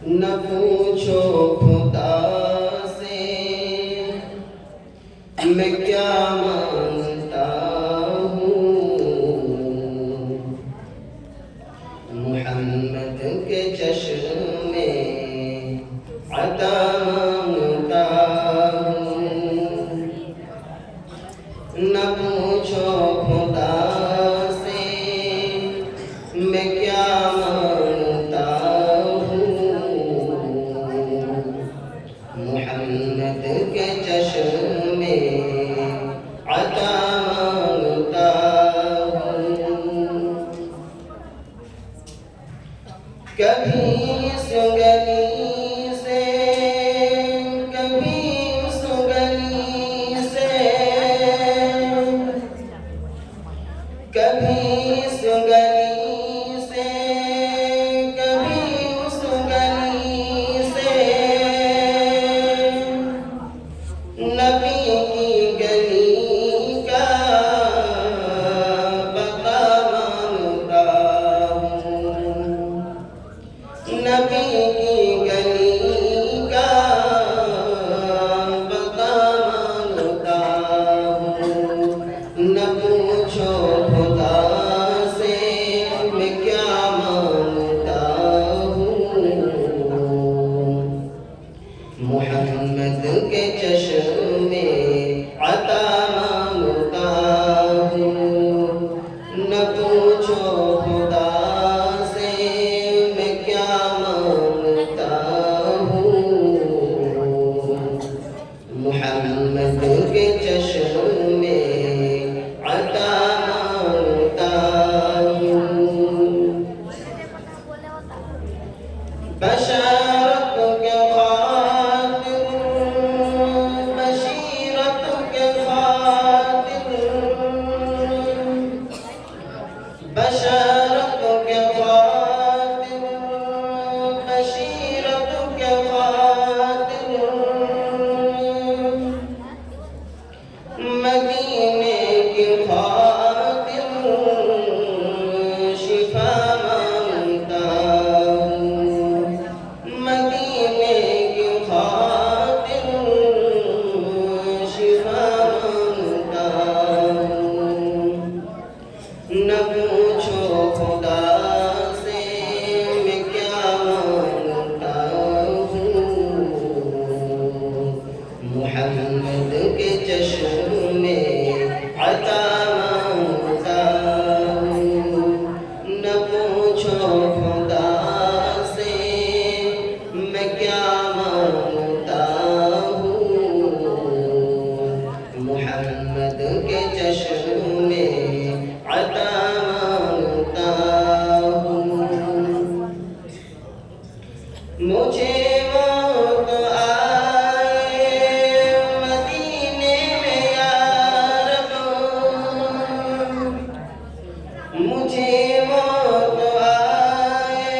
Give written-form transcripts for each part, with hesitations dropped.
نہ پوچھو خدا سے میں کیا مانگتا ہوں، محمد کے چشم میں عطا مانگتا ہوں۔ نہ پوچھو خدا سے میں کیا مانگتا ہوں، محمد کے چشم میں عطا مانگتا ہوں۔ کبھی اس گلی سے کبھی اس گلی سے، کبھی اس گلی سے کبھی اس گلی سے، نبی کی گلی کا پتہ مانگتا ہوں، نبی کی گلی کا پتہ مانگتا ہوں۔ نہ پوچھو خدا سے میں کیا مانگتا ہوں، محمد کے چشم میں عطا مانگتا ہوں۔ نہ پوچھو خدا سے میں کیا مانگتا ہوں، محمد کے چشم میں عطا مانگتا ہوں۔ بشارت کے خاطر، بشیرت کے خاطر، بشارت کے خاطر، بشیرت کے خاطر، مدینے کی خاطر شفا مانگتا ہوں، مدینے کی خاطر شفا مانگتا ہوں۔ نہ پوچھو خدا سے میں کیا مانگتا ہوں، محمد کے چشم میں عطا مانگتا ہوں۔ نہ پوچھو خدا سے میں کیا مانگتا ہوں، محمد کے چشم میں عطا مانگتا ہوں۔ مجھے موت آئے مدینے میں یا رب، مجھے موت آئے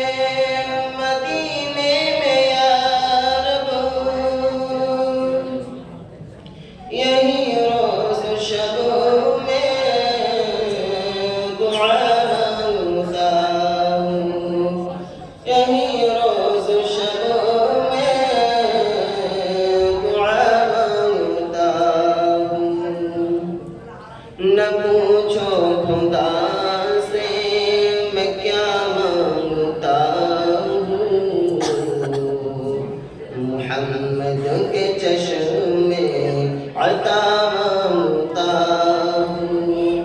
مدینے میں یا رب، یہی روز شب میں دعا مانگتا ہوں، یہی روز شب میں دعا مانگتا ہوں۔ نہ پوچھو خدا سے میں کیا مانگتا ہوں، محمد کے چشم میں عطا مانگتا ہوں۔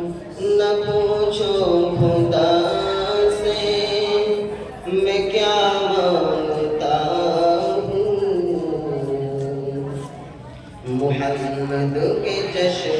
نہ پوچھو خدا سے میں کیا مانگتا ہوں، محمد کے چشم